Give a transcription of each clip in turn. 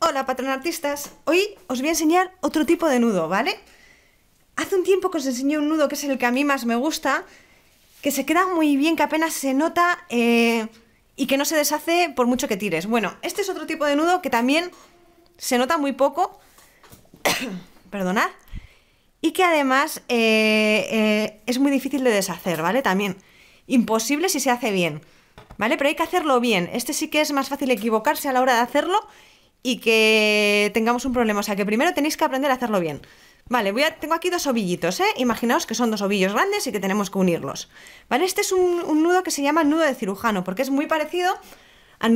Hola patronartistas, hoy os voy a enseñar otro tipo de nudo, ¿vale? Hace un tiempo que os enseñé un nudo que es el que a mí más me gusta, que se queda muy bien, que apenas se nota y que no se deshace por mucho que tires. Bueno, este es otro tipo de nudo que también se nota muy poco, perdonad, y que además es muy difícil de deshacer, ¿vale? También imposible si se hace bien, ¿vale? Pero hay que hacerlo bien. Este sí que es más fácil equivocarse a la hora de hacerlo y que tengamos un problema. O sea, que primero tenéis que aprender a hacerlo bien. Vale, tengo aquí dos ovillitos, ¿eh? Imaginaos que son dos ovillos grandes y que tenemos que unirlos. ¿Vale? Este es un nudo que se llama nudo de cirujano, porque es muy parecido a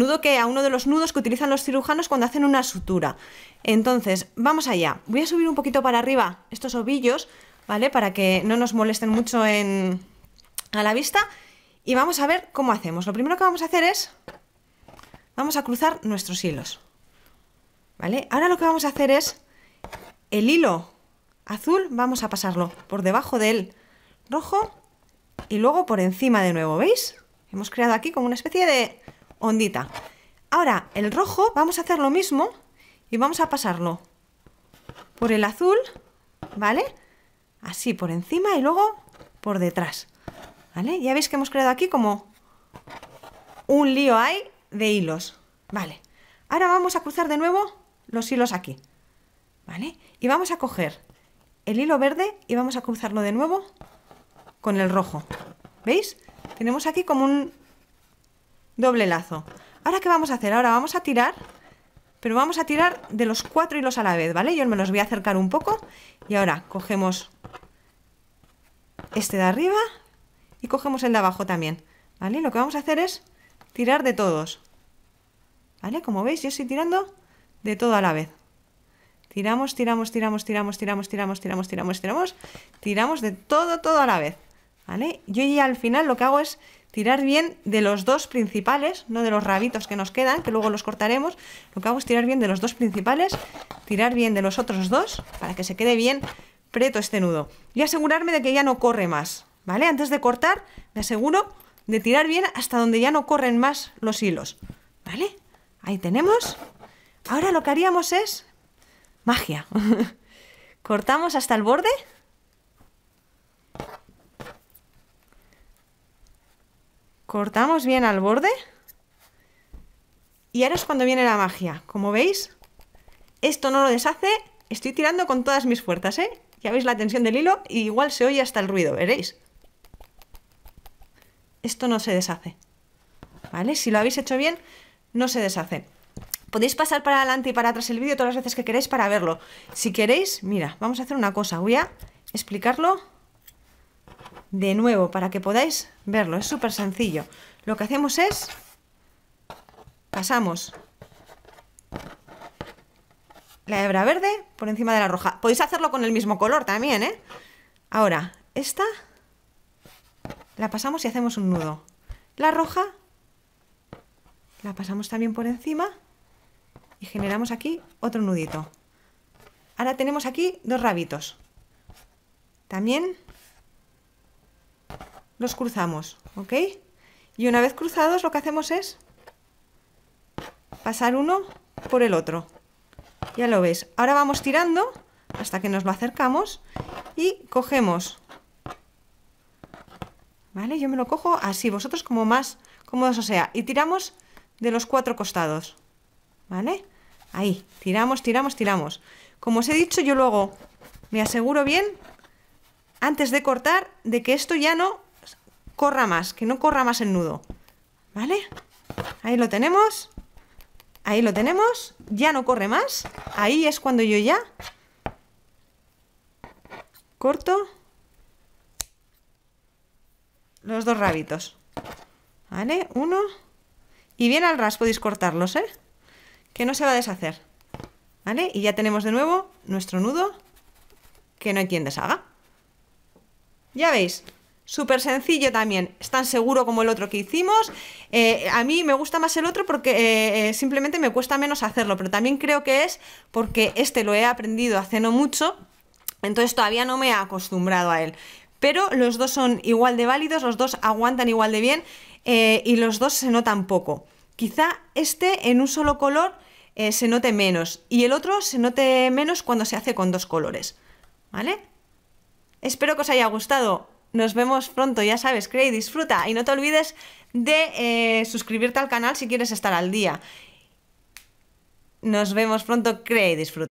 uno de los nudos que utilizan los cirujanos cuando hacen una sutura. Entonces, vamos allá. Voy a subir un poquito para arriba estos ovillos, ¿vale? Para que no nos molesten mucho a la vista. Y vamos a ver cómo hacemos. Lo primero que vamos a hacer es... vamos a cruzar nuestros hilos. ¿Vale? Ahora lo que vamos a hacer es el hilo azul, vamos a pasarlo por debajo del rojo y luego por encima de nuevo, ¿veis? Hemos creado aquí como una especie de ondita. Ahora el rojo vamos a hacer lo mismo y vamos a pasarlo por el azul, ¿vale? Así por encima y luego por detrás, ¿vale? Ya veis que hemos creado aquí como un lío ahí de hilos, ¿vale? Ahora vamos a cruzar de nuevo los hilos aquí, ¿vale? Y vamos a coger el hilo verde y vamos a cruzarlo de nuevo con el rojo. ¿Veis? Tenemos aquí como un doble lazo. ¿Ahora qué vamos a hacer? Ahora vamos a tirar, pero vamos a tirar de los 4 hilos a la vez, ¿vale? Yo me los voy a acercar un poco y ahora cogemos este de arriba y cogemos el de abajo también, ¿vale? Lo que vamos a hacer es tirar de todos, ¿vale? Como veis, yo estoy tirando de todo a la vez. Tiramos, tiramos, tiramos, tiramos, tiramos, tiramos, tiramos, tiramos, tiramos. Tiramos de todo a la vez, ¿vale? Yo ya al final lo que hago es tirar bien de los dos principales, no de los rabitos que nos quedan, que luego los cortaremos. Lo que hago es tirar bien de los dos principales, tirar bien de los otros dos, para que se quede bien preto este nudo. Y asegurarme de que ya no corre más, ¿vale? Antes de cortar, me aseguro de tirar bien hasta donde ya no corren más los hilos, ¿vale? Ahí tenemos. Ahora lo que haríamos es magia. Cortamos hasta el borde. Cortamos bien al borde. Y ahora es cuando viene la magia. Como veis, esto no lo deshace. Estoy tirando con todas mis fuerzas, ¿eh? Ya veis la tensión del hilo y igual se oye hasta el ruido, veréis. Esto no se deshace, ¿vale? Si lo habéis hecho bien, no se deshace. Podéis pasar para adelante y para atrás el vídeo todas las veces que queréis para verlo. Si queréis, mira, vamos a hacer una cosa. Voy a explicarlo de nuevo para que podáis verlo. Es súper sencillo. Lo que hacemos es... pasamos la hebra verde por encima de la roja. Podéis hacerlo con el mismo color también, ¿eh? Ahora, esta la pasamos y hacemos un nudo. La roja la pasamos también por encima y generamos aquí otro nudito. Ahora tenemos aquí dos rabitos. También los cruzamos, ¿ok? Y una vez cruzados lo que hacemos es pasar uno por el otro. Ya lo veis. Ahora vamos tirando hasta que nos lo acercamos y cogemos, ¿vale? Yo me lo cojo así, vosotros como más cómodos, o sea, y tiramos de los 4 costados, ¿vale? Ahí, tiramos, tiramos, tiramos. Como os he dicho, yo luego me aseguro bien, antes de cortar, de que esto ya no corra más, que no corra más el nudo, ¿vale? Ahí lo tenemos. Ahí lo tenemos. Ya no corre más. Ahí es cuando yo ya corto los dos rabitos, ¿vale? Uno. Y bien al ras podéis cortarlos, ¿eh? Que no se va a deshacer, ¿vale? Y ya tenemos de nuevo nuestro nudo que no hay quien deshaga. Ya veis, súper sencillo también, es tan seguro como el otro que hicimos. A mí me gusta más el otro porque simplemente me cuesta menos hacerlo, pero también creo que es porque este lo he aprendido hace no mucho, entonces todavía no me he acostumbrado a él. Pero los dos son igual de válidos, los dos aguantan igual de bien y los dos se notan poco. Quizá este en un solo color se note menos y el otro se note menos cuando se hace con 2 colores, ¿vale? Espero que os haya gustado. Nos vemos pronto, ya sabes, crea y disfruta. Y no te olvides de suscribirte al canal si quieres estar al día. Nos vemos pronto, crea y disfruta.